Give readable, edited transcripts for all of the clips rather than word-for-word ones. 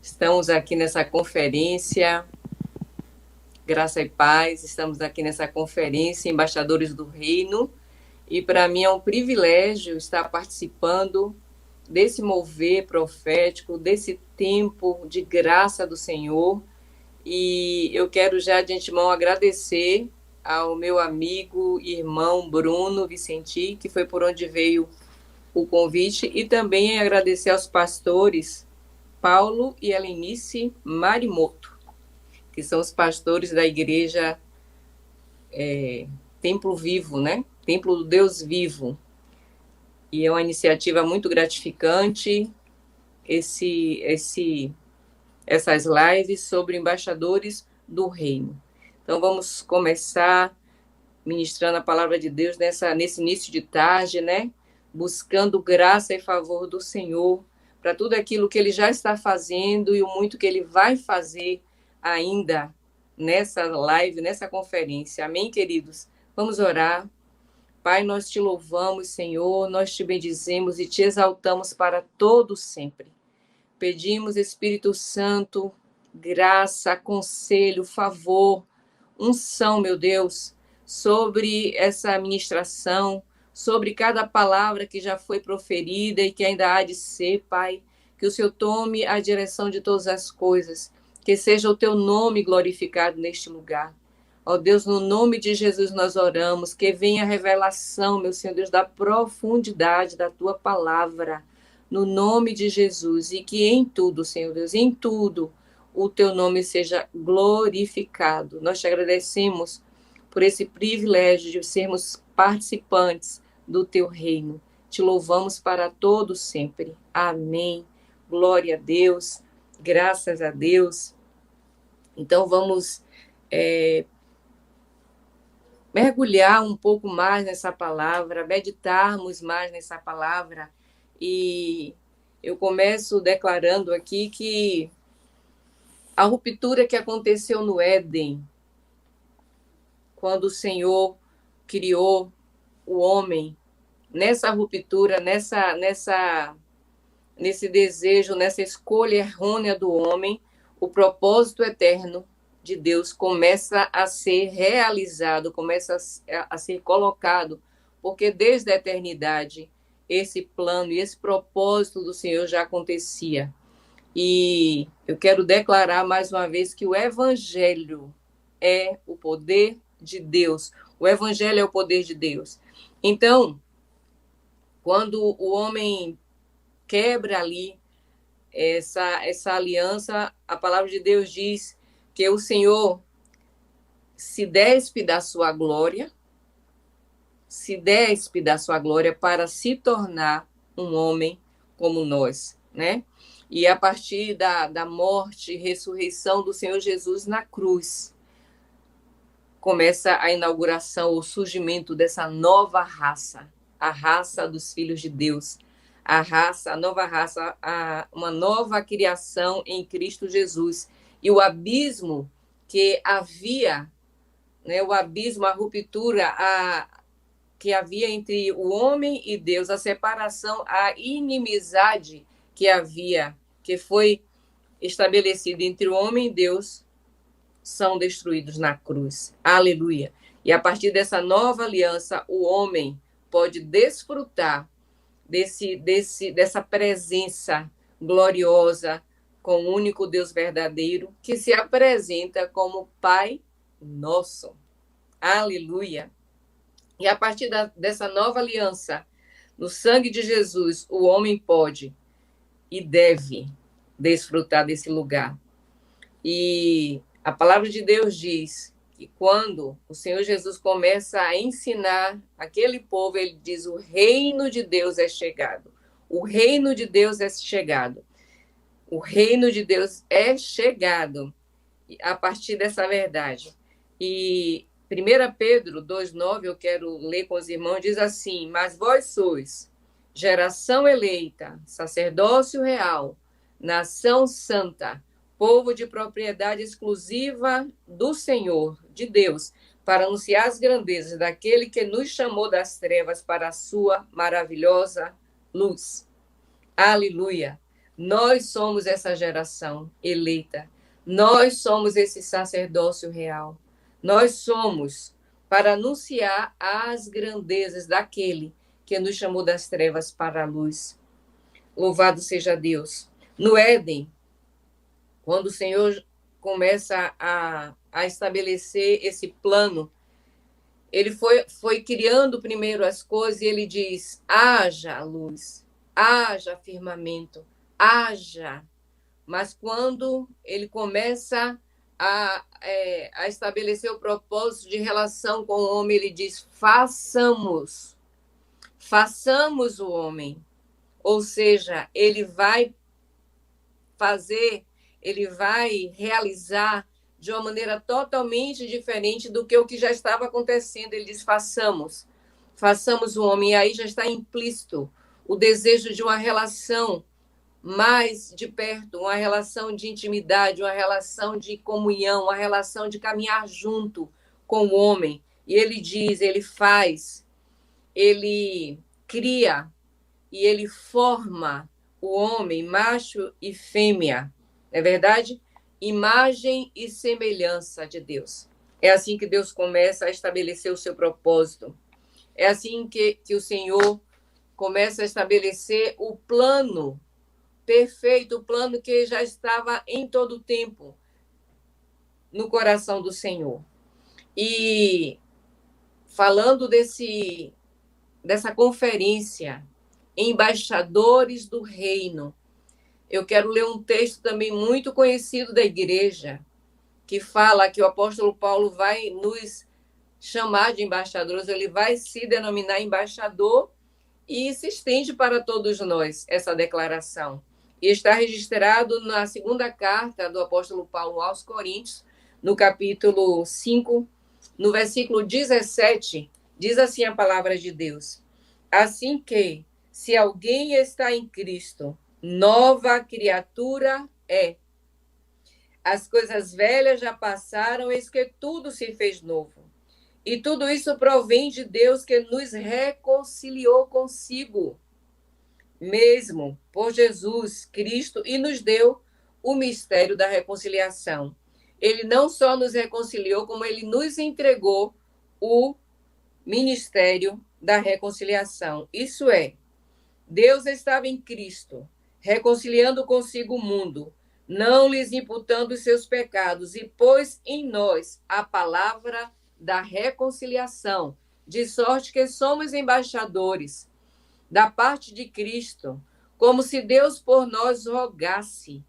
Estamos aqui nessa conferência, Graça e Paz, estamos aqui nessa conferência, Embaixadores do Reino, e para mim é um privilégio estar participando desse mover profético, desse tempo de graça do Senhor, e eu quero já de antemão agradecer ao meu amigo e irmão Bruno Vicenti, que foi por onde veio o convite, e também agradecer aos pastores Paulo e Helenice Marimoto, que são os pastores da igreja Templo Vivo, né? Templo do Deus Vivo. E é uma iniciativa muito gratificante essas lives sobre embaixadores do reino. Então vamos começar ministrando a palavra de Deus nesse início de tarde, né? Buscando graça e favor do Senhor para tudo aquilo que Ele já está fazendo e o muito que Ele vai fazer ainda nessa live, nessa conferência. Amém, queridos? Vamos orar. Pai, nós te louvamos, Senhor, nós te bendizemos e te exaltamos para todo sempre. Pedimos, Espírito Santo, graça, conselho, favor, unção, meu Deus, sobre essa ministração, sobre cada palavra que já foi proferida e que ainda há de ser, Pai. Que o Senhor tome a direção de todas as coisas, que seja o teu nome glorificado neste lugar. Ó Deus, no nome de Jesus nós oramos, que venha a revelação, meu Senhor Deus, da profundidade da tua palavra, no nome de Jesus, e que em tudo, Senhor Deus, em tudo, o teu nome seja glorificado. Nós te agradecemos por esse privilégio de sermos participantes do teu reino. Te louvamos para todos sempre. Amém. Glória a Deus. Graças a Deus. Então vamos mergulhar um pouco mais nessa palavra, meditarmos mais nessa palavra. E eu começo declarando aqui que a ruptura que aconteceu no Éden, quando o Senhor criou o homem, nessa ruptura, nesse desejo, nessa escolha errônea do homem, o propósito eterno de Deus começa a ser realizado, começa a ser colocado, porque desde a eternidade esse plano e esse propósito do Senhor já acontecia. E eu quero declarar mais uma vez que o Evangelho é o poder de Deus. O Evangelho é o poder de Deus. Então, quando o homem quebra ali essa aliança, a palavra de Deus diz que o Senhor se despe da sua glória, para se tornar um homem como nós, né? E a partir da morte e ressurreição do Senhor Jesus na cruz, começa a inauguração, o surgimento dessa nova raça, a raça dos filhos de Deus, a nova raça, uma nova criação em Cristo Jesus. E o abismo que havia, né, o abismo, a ruptura que havia entre o homem e Deus, a separação, a inimizade que havia, que foi estabelecida entre o homem e Deus, são destruídos na cruz. Aleluia. E a partir dessa nova aliança, o homem pode desfrutar dessa presença gloriosa com o único Deus verdadeiro, que se apresenta como Pai nosso. Aleluia. E a partir dessa nova aliança, no sangue de Jesus, o homem pode e deve desfrutar desse lugar. E a palavra de Deus diz que quando o Senhor Jesus começa a ensinar aquele povo, ele diz: o reino de Deus é chegado. O reino de Deus é chegado. O reino de Deus é chegado a partir dessa verdade. E 1 Pedro 2,9, eu quero ler com os irmãos, diz assim: mas vós sois geração eleita, sacerdócio real, nação santa, povo de propriedade exclusiva do Senhor, de Deus, para anunciar as grandezas daquele que nos chamou das trevas para a sua maravilhosa luz. Aleluia! Nós somos essa geração eleita. Nós somos esse sacerdócio real. Nós somos para anunciar as grandezas daquele que nos chamou das trevas para a luz. Louvado seja Deus. No Éden, quando o Senhor começa a estabelecer esse plano, ele foi criando primeiro as coisas e ele diz: haja luz, haja firmamento, haja. Mas quando ele começa a estabelecer o propósito de relação com o homem, ele diz: façamos o homem. Ou seja, ele vai fazer, ele vai realizar de uma maneira totalmente diferente do que o que já estava acontecendo. Ele diz: façamos o homem. E aí já está implícito o desejo de uma relação mais de perto, uma relação de intimidade, uma relação de comunhão, uma relação de caminhar junto com o homem. E ele diz, ele faz, ele cria e ele forma o homem, macho e fêmea. Não é verdade? Imagem e semelhança de Deus. É assim que Deus começa a estabelecer o seu propósito. É assim que o Senhor começa a estabelecer o plano perfeito, o plano que já estava em todo o tempo no coração do Senhor. E falando dessa conferência, embaixadores do reino, eu quero ler um texto também muito conhecido da igreja, que fala que o apóstolo Paulo vai nos chamar de embaixadores, ele vai se denominar embaixador e se estende para todos nós essa declaração. E está registrado na segunda carta do apóstolo Paulo aos Coríntios, no capítulo 5, no versículo 17, diz assim a palavra de Deus: assim que, se alguém está em Cristo, nova criatura é. As coisas velhas já passaram, eis que tudo se fez novo. E tudo isso provém de Deus, que nos reconciliou consigo mesmo por Jesus Cristo e nos deu o mistério da reconciliação. Ele não só nos reconciliou, como ele nos entregou o ministério da reconciliação. Isso é, Deus estava em Cristo, reconciliando consigo o mundo, não lhes imputando os seus pecados, e pôs em nós a palavra da reconciliação, de sorte que somos embaixadores da parte de Cristo, como se Deus por nós rogasse.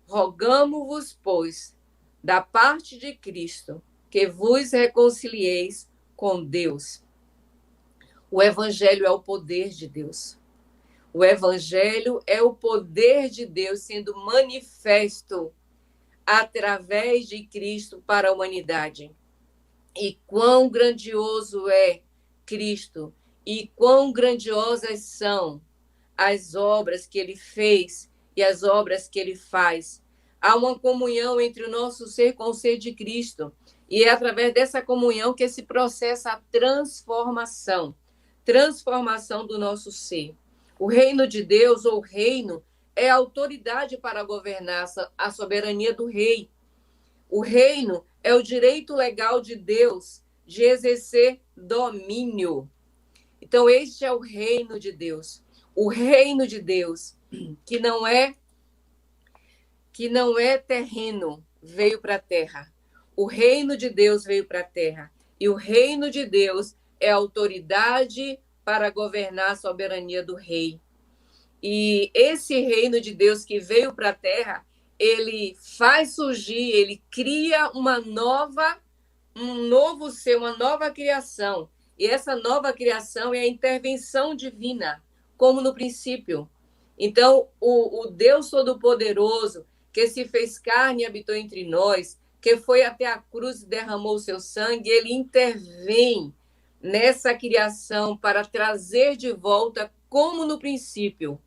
Rogamo-vos, pois, da parte de Cristo, que vos reconcilieis com Deus. O Evangelho é o poder de Deus. O Evangelho é o poder de Deus sendo manifesto através de Cristo para a humanidade. E quão grandioso é Cristo, e quão grandiosas são as obras que ele fez e as obras que ele faz. Há uma comunhão entre o nosso ser com o ser de Cristo, e é através dessa comunhão que se processa a transformação do nosso ser. O reino de Deus, ou reino, é a autoridade para governar a soberania do rei. O reino é o direito legal de Deus de exercer domínio. Então, este é o reino de Deus. O reino de Deus, que não é terreno, veio para a terra. O reino de Deus veio para a terra. E o reino de Deus é a autoridade para governar a soberania do rei. E esse reino de Deus que veio para a terra, ele faz surgir, ele cria um novo ser, uma nova criação. E essa nova criação é a intervenção divina, como no princípio. Então, o Deus Todo-Poderoso, que se fez carne e habitou entre nós, que foi até a cruz e derramou o seu sangue, ele intervém nessa criação para trazer de volta, como no princípio,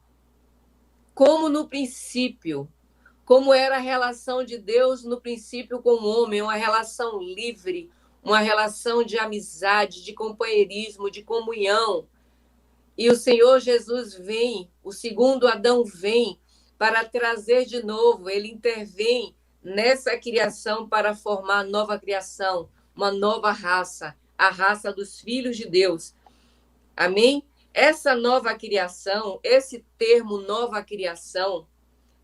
como era a relação de Deus no princípio com o homem, uma relação livre, uma relação de amizade, de companheirismo, de comunhão. E o Senhor Jesus vem, o segundo Adão vem para trazer de novo, ele intervém nessa criação para formar nova criação, uma nova raça, a raça dos filhos de Deus. Amém? Essa nova criação, esse termo nova criação,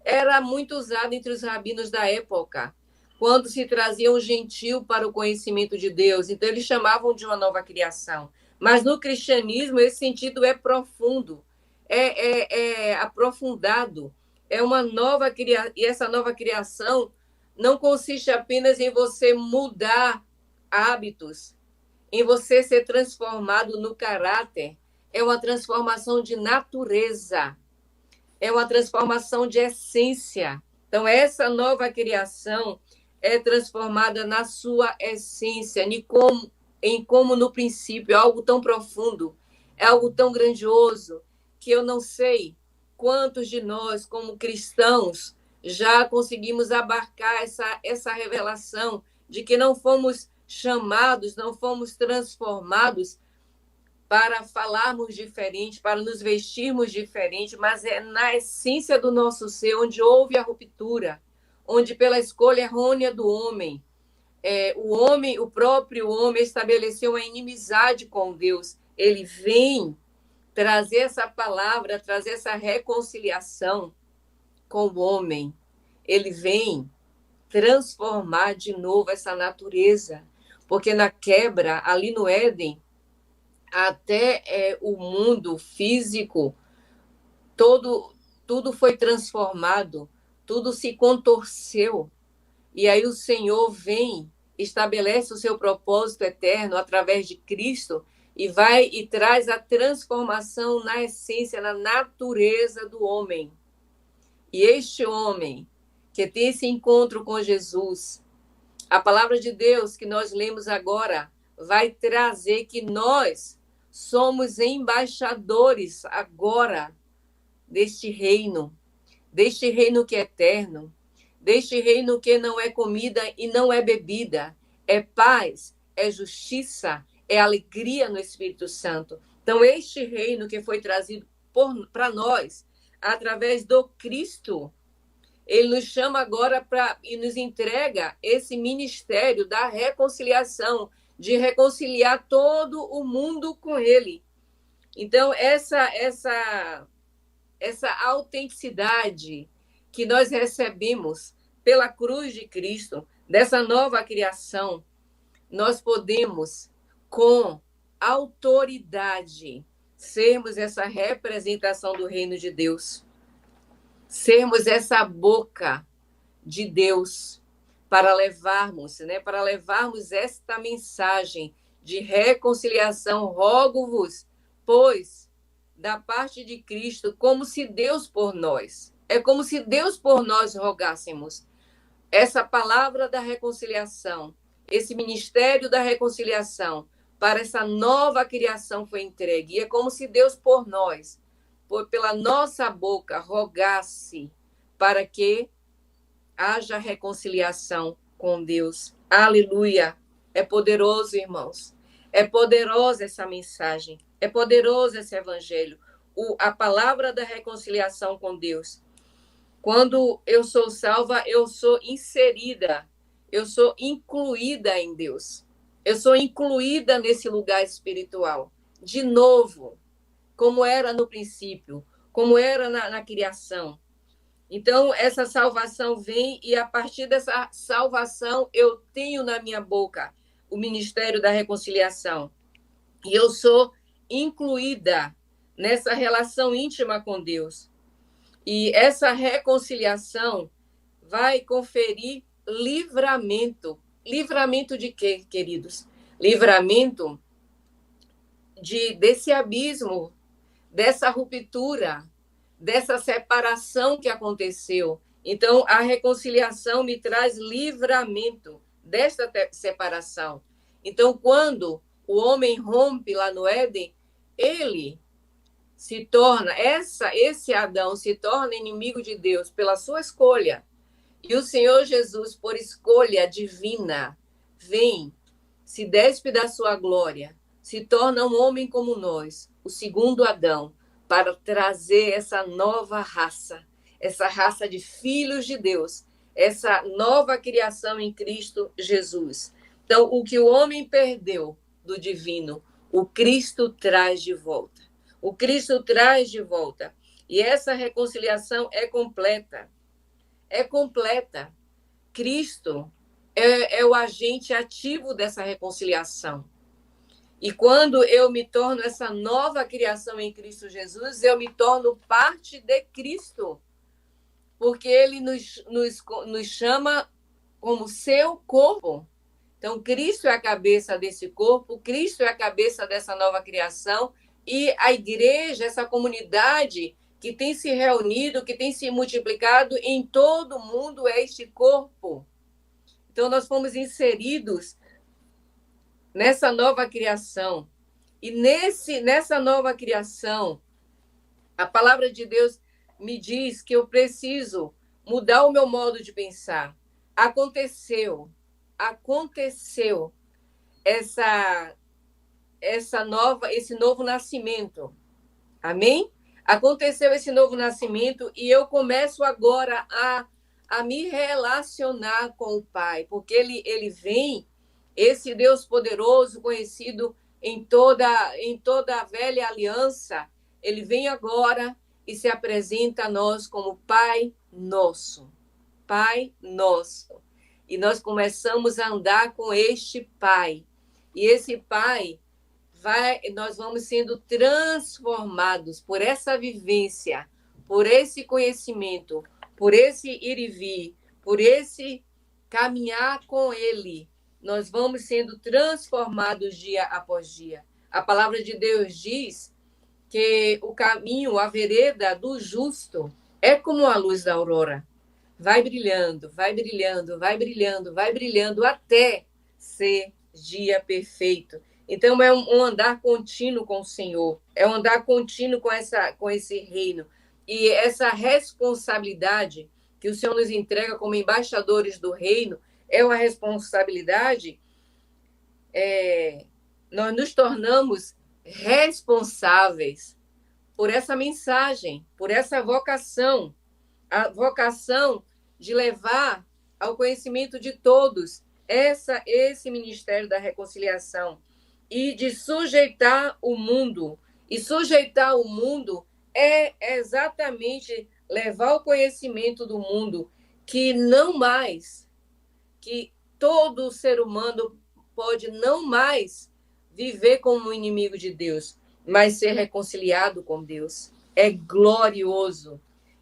era muito usado entre os rabinos da época, quando se trazia um gentil para o conhecimento de Deus. Então, eles chamavam de uma nova criação. Mas no cristianismo, esse sentido é profundo, é aprofundado. É uma nova criação, e essa nova criação não consiste apenas em você mudar hábitos, em você ser transformado no caráter. É uma transformação de natureza, é uma transformação de essência. Então, essa nova criação é transformada na sua essência, em como no princípio, é algo tão profundo, é algo tão grandioso, que eu não sei quantos de nós, como cristãos, já conseguimos abarcar essa revelação de que não fomos chamados, não fomos transformados para falarmos diferente, para nos vestirmos diferente, mas é na essência do nosso ser onde houve a ruptura, onde pela escolha errônea do homem, o próprio homem estabeleceu uma inimizade com Deus. Ele vem trazer essa palavra, trazer essa reconciliação com o homem. Ele vem transformar de novo essa natureza, porque na quebra, ali no Éden, até o mundo físico, tudo foi transformado, tudo se contorceu. E aí o Senhor vem, estabelece o seu propósito eterno através de Cristo e vai e traz a transformação na essência, na natureza do homem. E este homem que tem esse encontro com Jesus, a palavra de Deus que nós lemos agora vai trazer que nós somos embaixadores agora deste reino que é eterno, deste reino que não é comida e não é bebida, é paz, é justiça, é alegria no Espírito Santo. Então, este reino que foi trazido para nós, através do Cristo, ele nos chama agora e nos entrega esse ministério da reconciliação, de reconciliar todo o mundo com ele. Então, essa autenticidade que nós recebemos pela cruz de Cristo, dessa nova criação, nós podemos, com autoridade, sermos essa representação do reino de Deus, sermos essa boca de Deus para levarmos esta mensagem de reconciliação. Rogo-vos, pois, da parte de Cristo, como se Deus por nós. É como se Deus por nós rogássemos. Essa palavra da reconciliação, esse ministério da reconciliação, para essa nova criação foi entregue. E é como se Deus por nós, pela nossa boca, rogasse para que haja reconciliação com Deus. Aleluia! É poderoso, irmãos. É poderosa essa mensagem. É poderoso esse evangelho. A palavra da reconciliação com Deus. Quando eu sou salva, eu sou inserida. Eu sou incluída em Deus. Eu sou incluída nesse lugar espiritual. De novo, como era no princípio, como era na criação. Então, essa salvação vem e, a partir dessa salvação, eu tenho na minha boca o ministério da reconciliação. E eu sou incluída nessa relação íntima com Deus. E essa reconciliação vai conferir livramento. Livramento de quê, queridos? Livramento desse abismo, dessa ruptura, dessa separação que aconteceu. Então, a reconciliação me traz livramento desta separação. Então, quando o homem rompe lá no Éden, ele se torna, esse Adão se torna inimigo de Deus pela sua escolha. E o Senhor Jesus, por escolha divina, vem, se despe da sua glória, se torna um homem como nós, o segundo Adão, para trazer essa nova raça, essa raça de filhos de Deus, essa nova criação em Cristo Jesus. Então, o que o homem perdeu do divino, o Cristo traz de volta. O Cristo traz de volta. E essa reconciliação é completa. É completa. Cristo é o agente ativo dessa reconciliação. E quando eu me torno essa nova criação em Cristo Jesus, eu me torno parte de Cristo. Porque ele nos chama como seu corpo. Então, Cristo é a cabeça desse corpo, Cristo é a cabeça dessa nova criação, e a igreja, essa comunidade que tem se reunido, que tem se multiplicado em todo o mundo, é este corpo. Então, nós fomos inseridos nessa nova criação. E nessa nova criação, a palavra de Deus me diz que eu preciso mudar o meu modo de pensar. Aconteceu esse novo nascimento. Amém? Aconteceu esse novo nascimento e eu começo agora a me relacionar com o Pai, porque ele vem, esse Deus poderoso, conhecido em toda a velha aliança, ele vem agora e se apresenta a nós como Pai Nosso. Pai Nosso. E nós começamos a andar com este Pai. E esse Pai, nós vamos sendo transformados por essa vivência, por esse conhecimento, por esse ir e vir, por esse caminhar com Ele. Nós vamos sendo transformados dia após dia. A palavra de Deus diz que o caminho, a vereda do justo é como a luz da aurora. Vai brilhando, vai brilhando, vai brilhando, vai brilhando até ser dia perfeito. Então, é um andar contínuo com o Senhor, é um andar contínuo com esse reino. E essa responsabilidade que o Senhor nos entrega como embaixadores do reino é uma responsabilidade, nós nos tornamos responsáveis por essa mensagem, por essa vocação, a vocação de levar ao conhecimento de todos esse ministério da reconciliação e de sujeitar o mundo. E sujeitar o mundo é exatamente levar ao conhecimento do mundo que todo ser humano pode não mais viver como inimigo de Deus, mas ser reconciliado com Deus. É glorioso.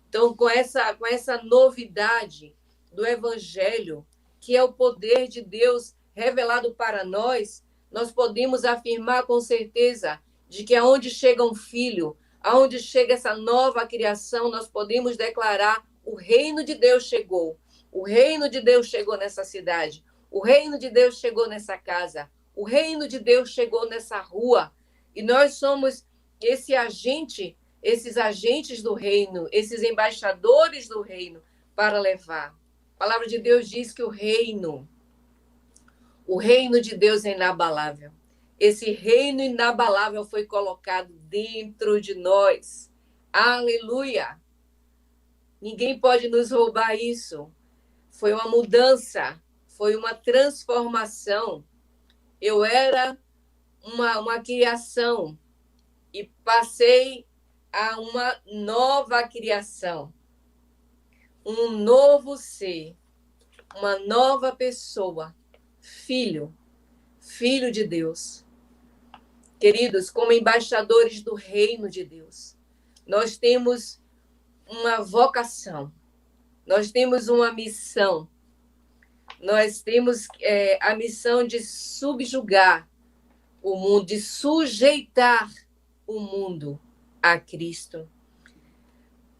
Então, com essa novidade do Evangelho, que é o poder de Deus revelado para nós, nós podemos afirmar com certeza de que aonde chega um filho, aonde chega essa nova criação, nós podemos declarar: o reino de Deus chegou. O reino de Deus chegou nessa cidade. O reino de Deus chegou nessa casa. O reino de Deus chegou nessa rua. E nós somos esses agentes do reino, esses embaixadores do reino para levar. A palavra de Deus diz que o reino de Deus é inabalável. Esse reino inabalável foi colocado dentro de nós. Aleluia! Ninguém pode nos roubar isso. Foi uma mudança, foi uma transformação. Eu era uma criação e passei a uma nova criação. Um novo ser, uma nova pessoa, filho de Deus. Queridos, como embaixadores do reino de Deus, nós temos uma vocação, nós temos uma missão, nós temos a missão de subjugar o mundo, de sujeitar o mundo a Cristo.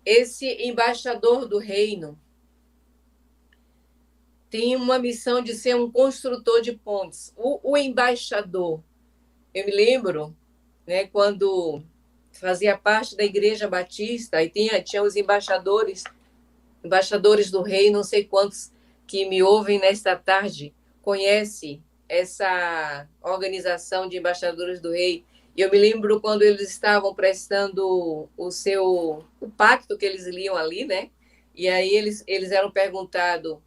Esse embaixador do reino tem uma missão de ser um construtor de pontes. O embaixador, eu me lembro, né, quando fazia parte da Igreja Batista, e tinha os embaixadores do rei, não sei quantos que me ouvem nesta tarde, conhece essa organização de embaixadores do rei. E eu me lembro quando eles estavam prestando o pacto que eles liam ali, né? E aí eles eram perguntados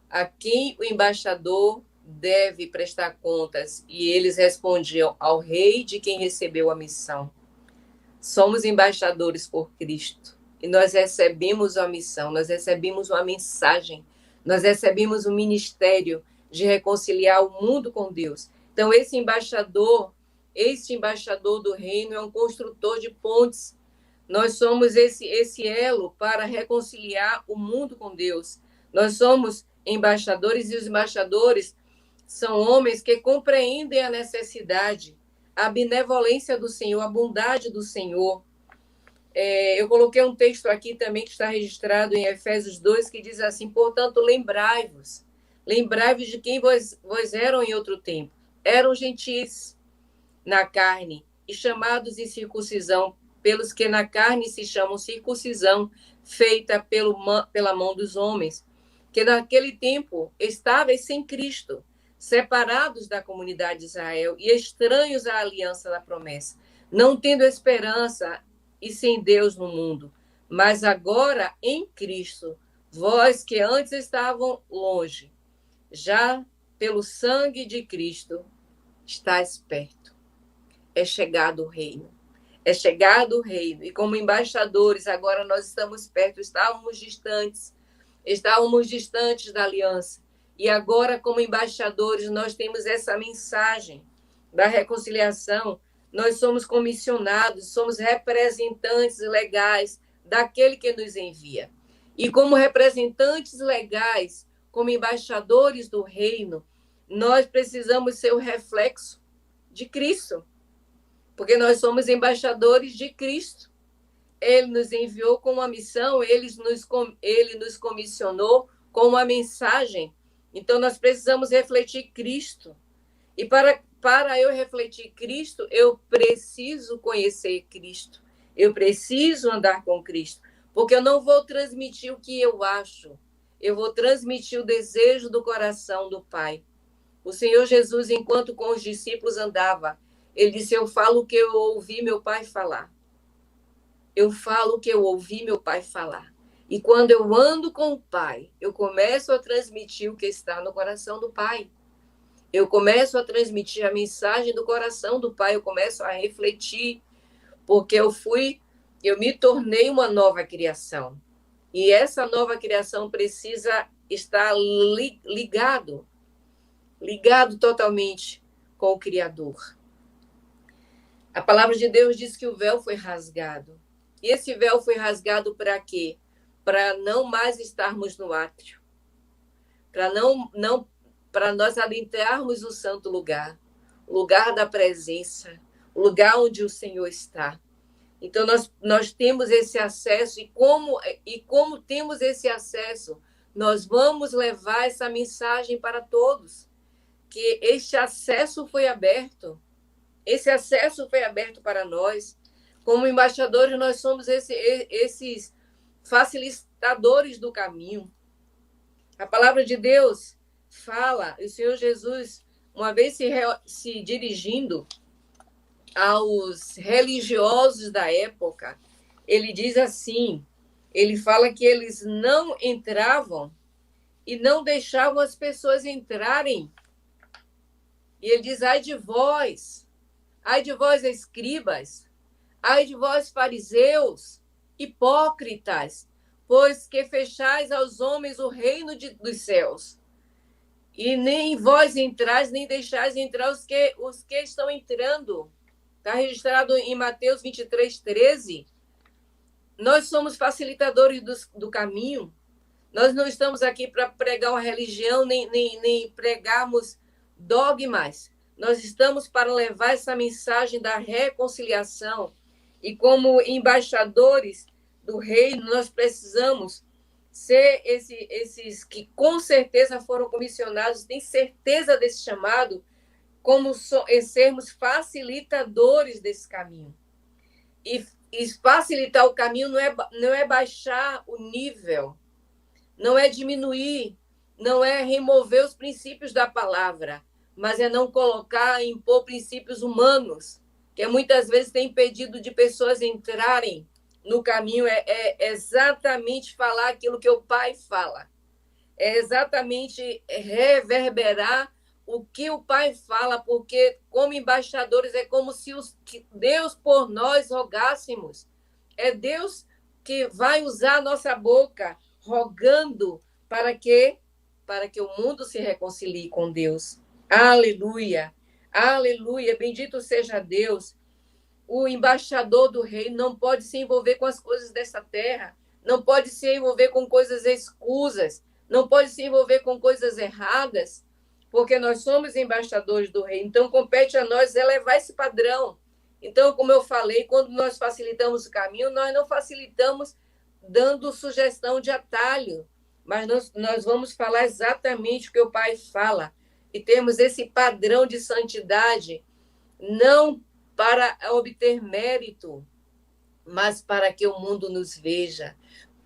a quem o embaixador deve prestar contas. E eles respondiam ao rei de quem recebeu a missão. Somos embaixadores por Cristo. E nós recebemos a missão, nós recebemos uma mensagem, nós recebemos um ministério de reconciliar o mundo com Deus. Então, este embaixador do reino é um construtor de pontes. Nós somos esse elo para reconciliar o mundo com Deus. Nós somos embaixadores e os embaixadores são homens que compreendem a necessidade, a benevolência do Senhor, a bondade do Senhor. Eu coloquei um texto aqui também que está registrado em Efésios 2, que diz assim: portanto, lembrai-vos de quem vós eram em outro tempo. Eram gentis na carne e chamados de circuncisão, pelos que na carne se chamam circuncisão, feita pela mão dos homens, que naquele tempo estáveis sem Cristo, separados da comunidade de Israel e estranhos à aliança da promessa, não tendo esperança e sem Deus no mundo. Mas agora, em Cristo, vós que antes estavam longe, já pelo sangue de Cristo, estáis perto. É chegado o reino. É chegado o reino. E como embaixadores, agora nós estamos perto. Estávamos distantes da aliança. E agora, como embaixadores, nós temos essa mensagem da reconciliação. Nós somos comissionados, somos representantes legais daquele que nos envia. E como representantes legais, como embaixadores do reino, nós precisamos ser o reflexo de Cristo, porque nós somos embaixadores de Cristo. Ele nos enviou com uma missão, ele nos comissionou com uma mensagem. Então, nós precisamos refletir Cristo. E para eu refletir Cristo, eu preciso conhecer Cristo. Eu preciso andar com Cristo. Porque eu não vou transmitir o que eu acho. Eu vou transmitir o desejo do coração do Pai. O Senhor Jesus, enquanto com os discípulos andava, ele disse: eu falo o que eu ouvi meu Pai falar. Eu falo o que eu ouvi meu Pai falar. E quando eu ando com o Pai, eu começo a transmitir o que está no coração do Pai. Eu começo a transmitir a mensagem do coração do Pai. Eu começo a refletir, porque eu me tornei uma nova criação. E essa nova criação precisa estar ligado totalmente com o Criador. A palavra de Deus diz que o véu foi rasgado. E esse véu foi rasgado para quê? Para não mais estarmos no átrio. Para nós adentrarmos o santo lugar, o lugar da presença, o lugar onde o Senhor está. Então, nós temos esse acesso, e como temos esse acesso, nós vamos levar essa mensagem para todos, que este acesso foi aberto. Esse acesso foi aberto para nós. Como embaixadores, nós somos esses facilitadores do caminho. A palavra de Deus fala, o Senhor Jesus, uma vez se dirigindo aos religiosos da época, ele diz assim, ele fala que eles não entravam e não deixavam as pessoas entrarem. E ele diz: ai de vós, escribas, ai de vós, fariseus, hipócritas, pois que fechais aos homens o reino dos céus. E nem vós entrais, nem deixais entrar os que estão entrando. Está registrado em Mateus 23:13. Nós somos facilitadores do caminho. Nós não estamos aqui para pregar uma religião, nem pregarmos dogmas. Nós estamos para levar essa mensagem da reconciliação. E como embaixadores do reino, nós precisamos ser esses que com certeza foram comissionados, têm certeza desse chamado, como sermos facilitadores desse caminho. E facilitar o caminho não é baixar o nível, não é diminuir, não é remover os princípios da palavra, mas é não colocar e impor princípios humanos, que muitas vezes tem impedido de pessoas entrarem no caminho é exatamente falar aquilo que o Pai fala. É exatamente reverberar o que o Pai fala, porque como embaixadores é como se Deus por nós rogássemos. É Deus que vai usar a nossa boca rogando para que o mundo se reconcilie com Deus. Aleluia! Aleluia! Bendito seja Deus. O embaixador do reino não pode se envolver com as coisas dessa terra, não pode se envolver com coisas escusas, não pode se envolver com coisas erradas, porque nós somos embaixadores do reino. Então, compete a nós elevar esse padrão. Então, como eu falei, quando nós facilitamos o caminho, nós não facilitamos dando sugestão de atalho, mas nós vamos falar exatamente o que o Pai fala. E temos esse padrão de santidade, não para obter mérito, mas para que o mundo nos veja,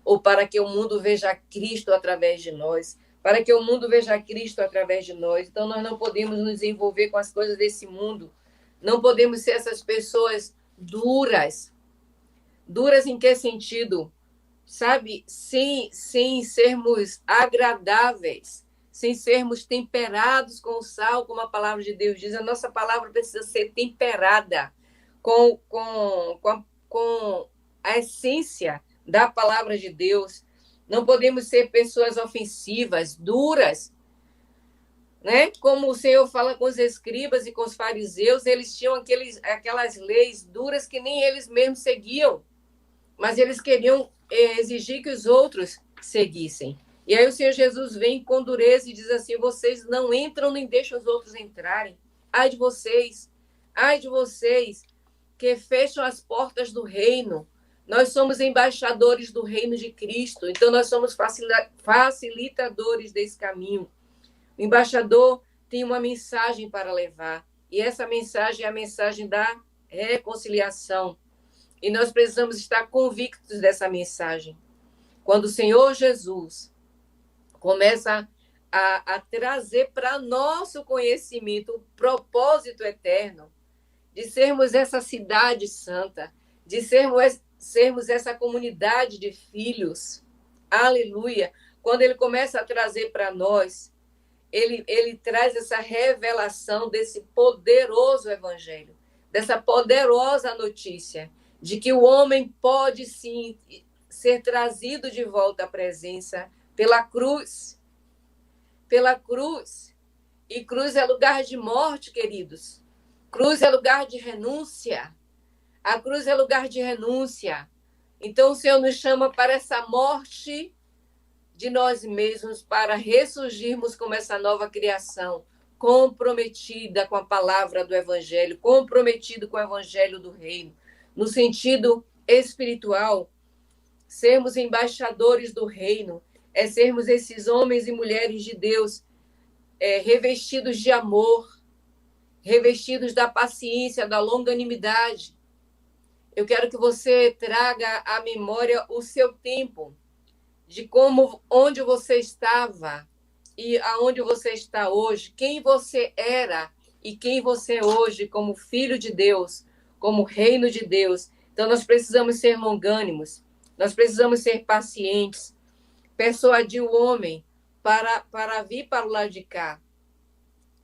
ou para que o mundo veja Cristo através de nós, para que o mundo veja Cristo através de nós. Então, nós não podemos nos envolver com as coisas desse mundo, não podemos ser essas pessoas duras. Duras em que sentido? Sabe? Sem sermos agradáveis, sem sermos temperados com o sal, como a palavra de Deus diz. A nossa palavra precisa ser temperada com a essência da palavra de Deus. Não podemos ser pessoas ofensivas, duras, né? Como o Senhor fala com os escribas e com os fariseus, eles tinham aquelas leis duras que nem eles mesmos seguiam, mas eles queriam exigir que os outros seguissem. E aí o Senhor Jesus vem com dureza e diz assim: vocês não entram nem deixam os outros entrarem. Ai de vocês que fecham as portas do reino. Nós somos embaixadores do reino de Cristo, então nós somos facilitadores desse caminho. O embaixador tem uma mensagem para levar, e essa mensagem é a mensagem da reconciliação. E nós precisamos estar convictos dessa mensagem. Quando o Senhor Jesus começa a trazer para nosso conhecimento o propósito eterno de sermos essa cidade santa, de sermos essa comunidade de filhos. Aleluia! Quando ele começa a trazer para nós, ele traz essa revelação desse poderoso evangelho, dessa poderosa notícia de que o homem pode sim ser trazido de volta à presença pela cruz. Pela cruz. E cruz é lugar de morte, queridos. Cruz é lugar de renúncia. A cruz é lugar de renúncia. Então o Senhor nos chama para essa morte de nós mesmos, para ressurgirmos como essa nova criação, comprometida com a palavra do Evangelho, comprometido com o Evangelho do Reino. No sentido espiritual, sermos embaixadores do reino, é sermos esses homens e mulheres de Deus revestidos de amor, revestidos da paciência, da longanimidade. Eu quero que você traga à memória o seu tempo, de onde você estava e aonde você está hoje, quem você era e quem você é hoje como filho de Deus, como reino de Deus. Então, nós precisamos ser longânimos, nós precisamos ser pacientes, persuadir o homem para vir para o lado de cá,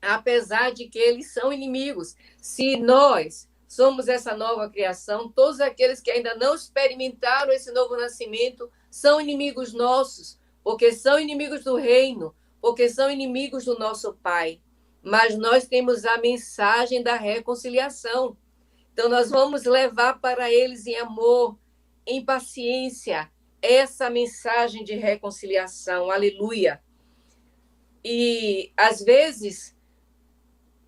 apesar de que eles são inimigos. Se nós somos essa nova criação, todos aqueles que ainda não experimentaram esse novo nascimento são inimigos nossos, porque são inimigos do reino, porque são inimigos do nosso Pai. Mas nós temos a mensagem da reconciliação. Então, nós vamos levar para eles em amor, em paciência, essa mensagem de reconciliação. Aleluia! E, às vezes,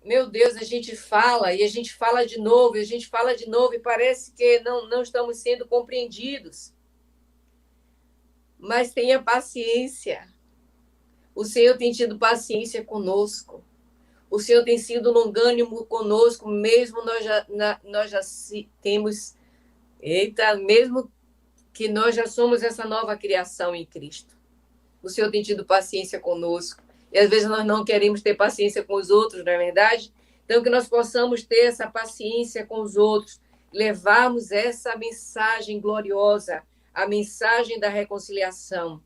meu Deus, a gente fala, e a gente fala de novo, e a gente fala de novo, e parece que não estamos sendo compreendidos. Mas tenha paciência. O Senhor tem tido paciência conosco. O Senhor tem sido longânimo conosco, mesmo nós já temos... mesmo que nós já somos essa nova criação em Cristo. O Senhor tem tido paciência conosco. E às vezes nós não queremos ter paciência com os outros, não é verdade? Então, que nós possamos ter essa paciência com os outros, levarmos essa mensagem gloriosa, a mensagem da reconciliação,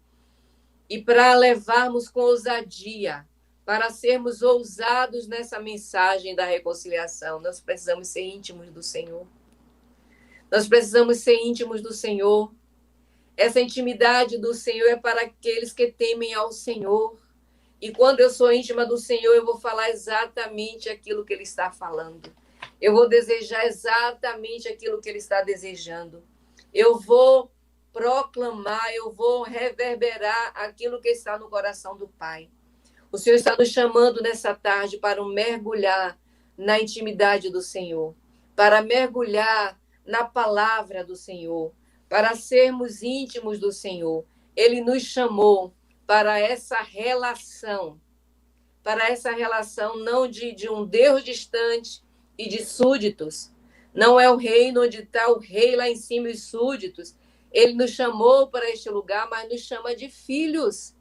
e para levarmos com ousadia, para sermos ousados nessa mensagem da reconciliação, nós precisamos ser íntimos do Senhor. Nós precisamos ser íntimos do Senhor. Essa intimidade do Senhor é para aqueles que temem ao Senhor. E quando eu sou íntima do Senhor, eu vou falar exatamente aquilo que Ele está falando. Eu vou desejar exatamente aquilo que Ele está desejando. Eu vou proclamar, eu vou reverberar aquilo que está no coração do Pai. O Senhor está nos chamando nessa tarde para mergulhar na intimidade do Senhor, para mergulhar na palavra do Senhor, para sermos íntimos do Senhor. Ele nos chamou para essa relação não de um Deus distante e de súditos. Não é o reino onde está o rei lá em cima e os súditos. Ele nos chamou para este lugar, mas nos chama de filhos.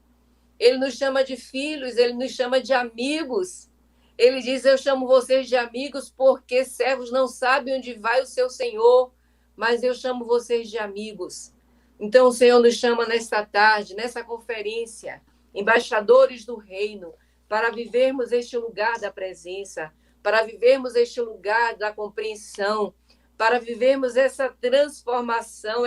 Ele nos chama de filhos, ele nos chama de amigos. Ele diz, eu chamo vocês de amigos porque servos não sabem onde vai o seu Senhor, mas eu chamo vocês de amigos. Então o Senhor nos chama nesta tarde, nessa conferência, embaixadores do reino, para vivermos este lugar da presença, para vivermos este lugar da compreensão, para vivermos essa transformação,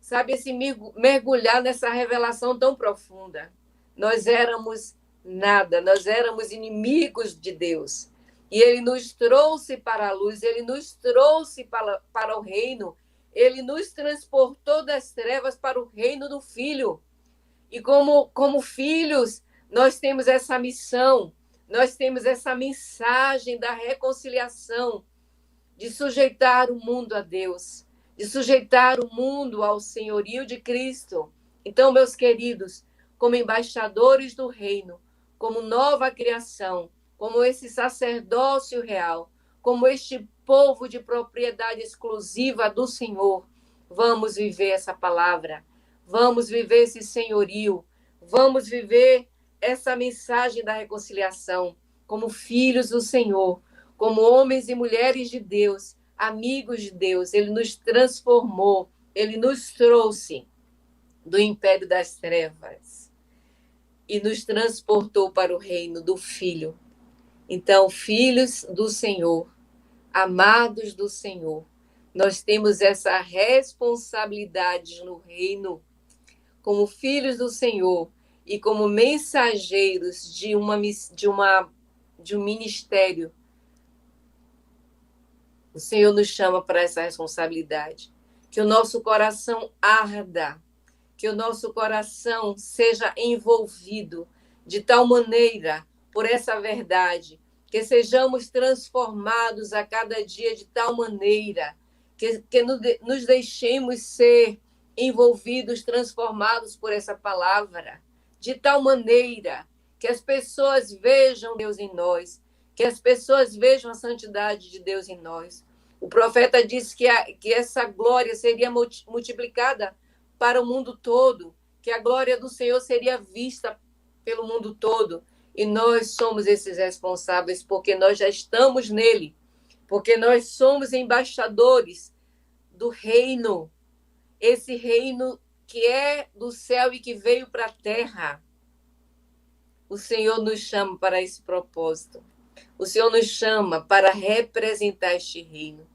sabe, esse mergulhar nessa revelação tão profunda. Nós éramos nada, nós éramos inimigos de Deus. E Ele nos trouxe para a luz, Ele nos trouxe para o reino, Ele nos transportou das trevas para o reino do Filho. E como filhos, nós temos essa missão, nós temos essa mensagem da reconciliação, de sujeitar o mundo a Deus, de sujeitar o mundo ao senhorio de Cristo. Então, meus queridos, como embaixadores do reino, como nova criação, como esse sacerdócio real, como este povo de propriedade exclusiva do Senhor, vamos viver essa palavra, vamos viver esse senhorio, vamos viver essa mensagem da reconciliação, como filhos do Senhor, como homens e mulheres de Deus, amigos de Deus. Ele nos transformou, Ele nos trouxe do império das trevas e nos transportou para o reino do Filho. Então, filhos do Senhor, amados do Senhor, nós temos essa responsabilidade no reino, como filhos do Senhor e como mensageiros de um ministério. O Senhor nos chama para essa responsabilidade. Que o nosso coração arda, que o nosso coração seja envolvido de tal maneira por essa verdade, que sejamos transformados a cada dia de tal maneira, que nos deixemos ser envolvidos, transformados por essa palavra, de tal maneira que as pessoas vejam Deus em nós, que as pessoas vejam a santidade de Deus em nós. O profeta disse que essa glória seria multiplicada para o mundo todo, que a glória do Senhor seria vista pelo mundo todo. E nós somos esses responsáveis, porque nós já estamos nele, porque nós somos embaixadores do reino, esse reino que é do céu e que veio para a terra. O Senhor nos chama para esse propósito. O Senhor nos chama para representar este reino.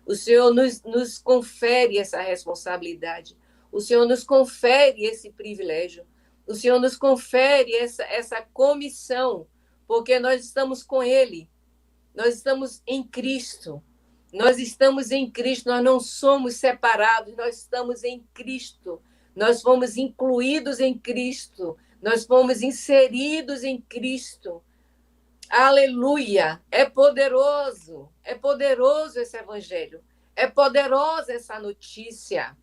O Senhor nos confere essa responsabilidade. O Senhor nos confere esse privilégio. O Senhor nos confere essa comissão, porque nós estamos com Ele. Nós estamos em Cristo. Nós estamos em Cristo. Nós não somos separados. Nós estamos em Cristo. Nós fomos incluídos em Cristo. Nós fomos inseridos em Cristo. Aleluia! É poderoso esse evangelho. É poderosa essa notícia,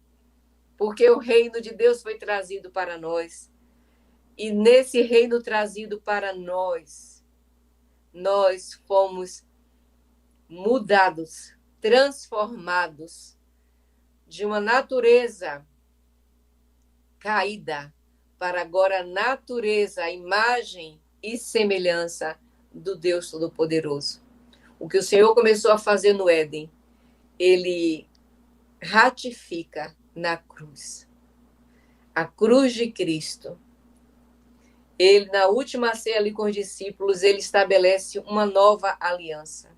porque o reino de Deus foi trazido para nós. E nesse reino trazido para nós, nós fomos mudados, transformados de uma natureza caída para agora a natureza, a imagem e semelhança do Deus Todo-Poderoso. O que o Senhor começou a fazer no Éden, ele ratifica na cruz. A cruz de Cristo. Ele, na última ceia ali com os discípulos, ele estabelece uma nova aliança.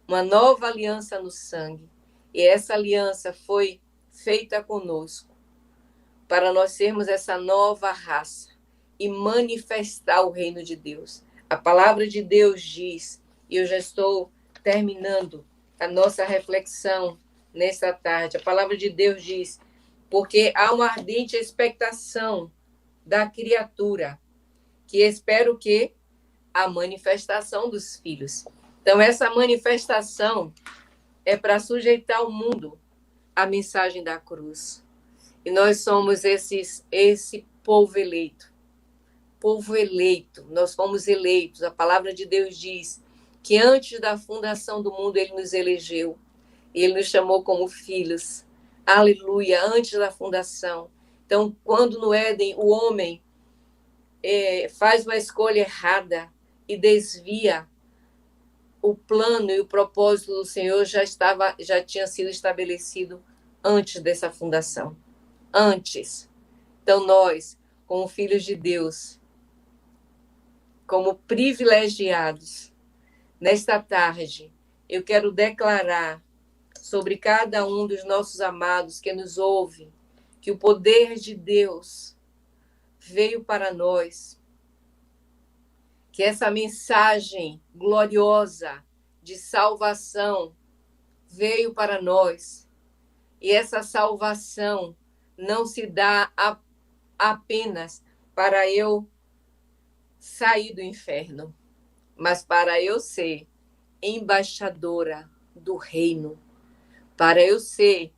Uma nova aliança no sangue. E essa aliança foi feita conosco para nós sermos essa nova raça e manifestar o reino de Deus. A palavra de Deus diz, e eu já estou terminando a nossa reflexão nesta tarde, a palavra de Deus diz, porque há uma ardente expectação da criatura, que espera o quê? A manifestação dos filhos. Então, essa manifestação é para sujeitar o mundo à mensagem da cruz. E nós somos esse povo eleito. Povo eleito, nós fomos eleitos. A palavra de Deus diz que antes da fundação do mundo ele nos elegeu. Ele nos chamou como filhos. Aleluia, antes da fundação. Então, quando no Éden o homem faz uma escolha errada e desvia, o plano e o propósito do Senhor já tinha sido estabelecido antes dessa fundação. Antes. Então, nós, como filhos de Deus, como privilegiados, nesta tarde, eu quero declarar sobre cada um dos nossos amados que nos ouve, que o poder de Deus veio para nós, que essa mensagem gloriosa de salvação veio para nós. E essa salvação não se dá apenas para eu sair do inferno, mas para eu ser embaixadora do reino, para eu ser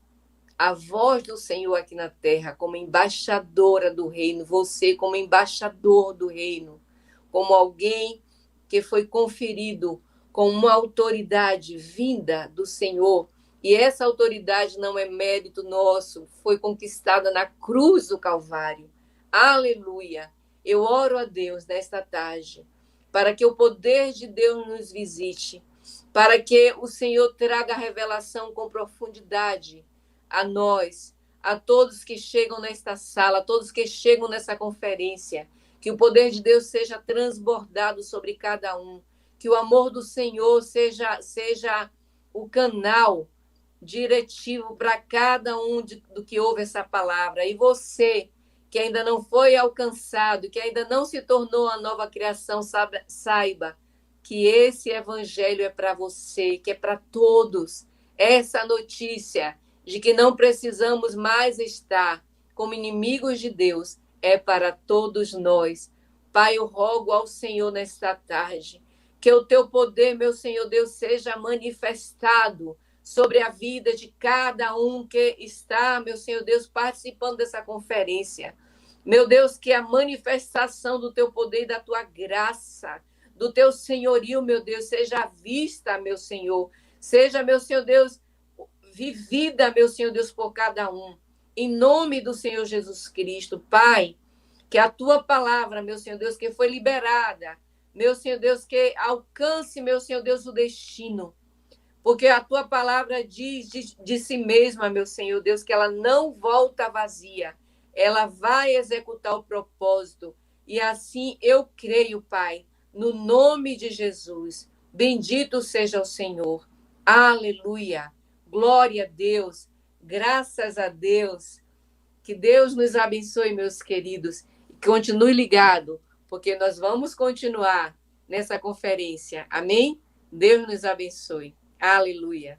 a voz do Senhor aqui na terra, como embaixadora do reino, você como embaixador do reino, como alguém que foi conferido com uma autoridade vinda do Senhor, e essa autoridade não é mérito nosso, foi conquistada na cruz do Calvário. Aleluia! Eu oro a Deus nesta tarde, para que o poder de Deus nos visite, para que o Senhor traga a revelação com profundidade a nós, a todos que chegam nesta sala, a todos que chegam nessa conferência, que o poder de Deus seja transbordado sobre cada um, que o amor do Senhor seja o canal diretivo para cada um do que ouve essa palavra. E você, que ainda não foi alcançado, que ainda não se tornou a nova criação, saiba que esse evangelho é para você, que é para todos. Essa notícia de que não precisamos mais estar como inimigos de Deus é para todos nós. Pai, eu rogo ao Senhor nesta tarde que o teu poder, meu Senhor Deus, seja manifestado sobre a vida de cada um que está, meu Senhor Deus, participando dessa conferência. Meu Deus, que a manifestação do teu poder e da tua graça, do teu senhorio, meu Deus, seja vista, meu Senhor. Seja, meu Senhor Deus, vivida, meu Senhor Deus, por cada um. Em nome do Senhor Jesus Cristo, Pai, que a tua palavra, meu Senhor Deus, que foi liberada, meu Senhor Deus, que alcance, meu Senhor Deus, o destino. Porque a tua palavra diz de si mesma, meu Senhor Deus, que ela não volta vazia. Ela vai executar o propósito. E assim eu creio, Pai, no nome de Jesus. Bendito seja o Senhor. Aleluia. Glória a Deus. Graças a Deus. Que Deus nos abençoe, meus queridos. E continue ligado, porque nós vamos continuar nessa conferência. Amém? Deus nos abençoe. Aleluia.